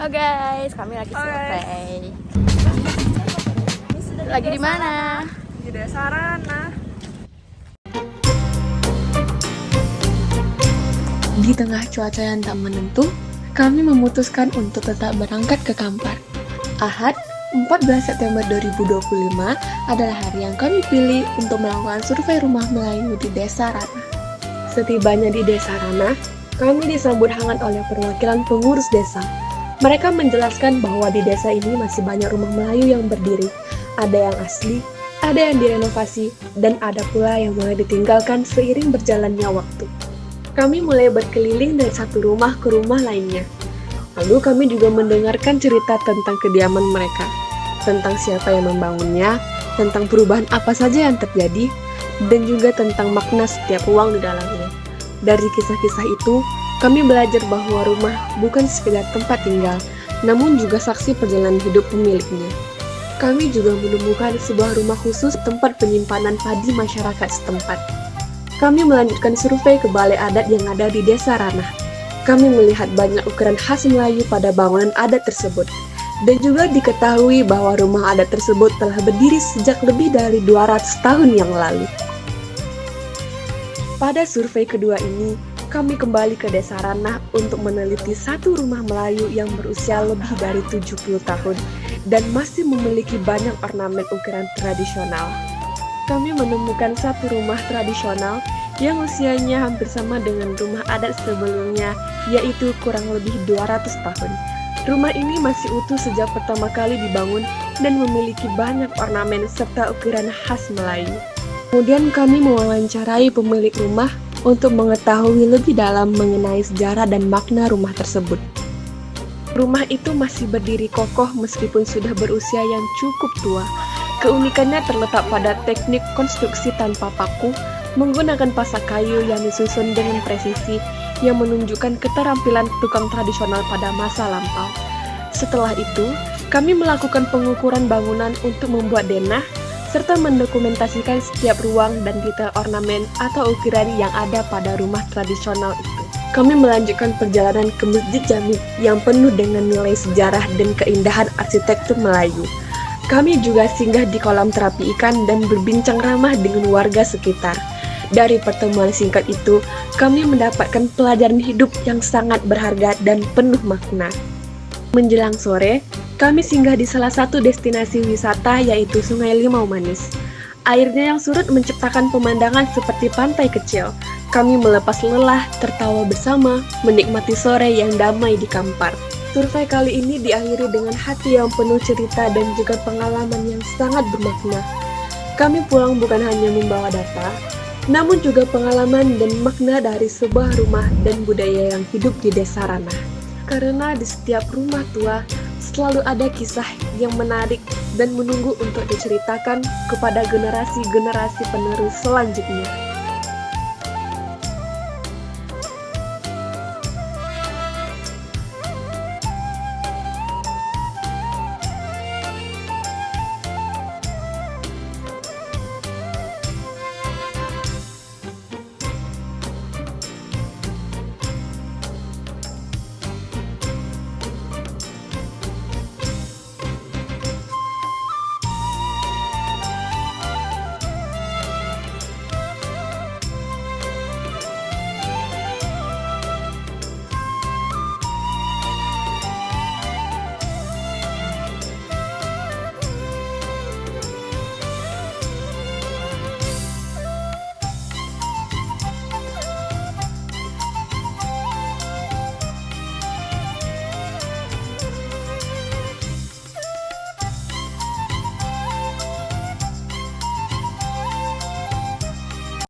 Oh guys, kami lagi survei. Lagi di mana? Di Desa Ranah. Di tengah cuaca yang tak menentu, kami memutuskan untuk tetap berangkat ke Kampar. Ahad, 14 September 2025 adalah hari yang kami pilih untuk melakukan survei rumah Melayu di Desa Ranah. Setibanya di Desa Ranah, kami disambut hangat oleh perwakilan pengurus desa. Mereka menjelaskan bahwa di desa ini masih banyak rumah Melayu yang berdiri. Ada yang asli, ada yang direnovasi, dan ada pula yang mulai ditinggalkan seiring berjalannya waktu. Kami mulai berkeliling dari satu rumah ke rumah lainnya. Lalu kami juga mendengarkan cerita tentang kediaman mereka, tentang siapa yang membangunnya, tentang perubahan apa saja yang terjadi, dan juga tentang makna setiap ruang di dalamnya. Dari kisah-kisah itu, kami belajar bahwa rumah bukan sekedar tempat tinggal, namun juga saksi perjalanan hidup pemiliknya. Kami juga menemukan sebuah rumah khusus tempat penyimpanan padi masyarakat setempat. Kami melanjutkan survei ke balai adat yang ada di Desa Ranah. Kami melihat banyak ukuran khas Melayu pada bangunan adat tersebut. Dan juga diketahui bahwa rumah adat tersebut telah berdiri sejak lebih dari 200 tahun yang lalu. Pada survei kedua ini, kami kembali ke Desa Ranah untuk meneliti satu rumah Melayu yang berusia lebih dari 70 tahun dan masih memiliki banyak ornamen ukiran tradisional. Kami menemukan satu rumah tradisional yang usianya hampir sama dengan rumah adat sebelumnya, yaitu kurang lebih 200 tahun. Rumah ini masih utuh sejak pertama kali dibangun dan memiliki banyak ornamen serta ukiran khas Melayu. Kemudian kami mewawancarai pemilik rumah untuk mengetahui lebih dalam mengenai sejarah dan makna rumah tersebut. Rumah itu masih berdiri kokoh meskipun sudah berusia yang cukup tua. Keunikannya terletak pada teknik konstruksi tanpa paku, menggunakan pasak kayu yang disusun dengan presisi yang menunjukkan keterampilan tukang tradisional pada masa lampau. Setelah itu, kami melakukan pengukuran bangunan untuk membuat denah, serta mendokumentasikan setiap ruang dan detail ornamen atau ukiran yang ada pada rumah tradisional itu. Kami melanjutkan perjalanan ke Masjid Jami yang penuh dengan nilai sejarah dan keindahan arsitektur Melayu. Kami juga singgah di kolam terapi ikan dan berbincang ramah dengan warga sekitar. Dari pertemuan singkat itu, kami mendapatkan pelajaran hidup yang sangat berharga dan penuh makna. Menjelang sore, kami singgah di salah satu destinasi wisata yaitu Sungai Limau Manis. Airnya yang surut menciptakan pemandangan seperti pantai kecil. Kami melepas lelah, tertawa bersama, menikmati sore yang damai di Kampar. Survei kali ini diakhiri dengan hati yang penuh cerita dan juga pengalaman yang sangat bermakna. Kami pulang bukan hanya membawa data, namun juga pengalaman dan makna dari sebuah rumah dan budaya yang hidup di Desa Ranah. Karena di setiap rumah tua, selalu ada kisah yang menarik dan menunggu untuk diceritakan kepada generasi-generasi penerus selanjutnya.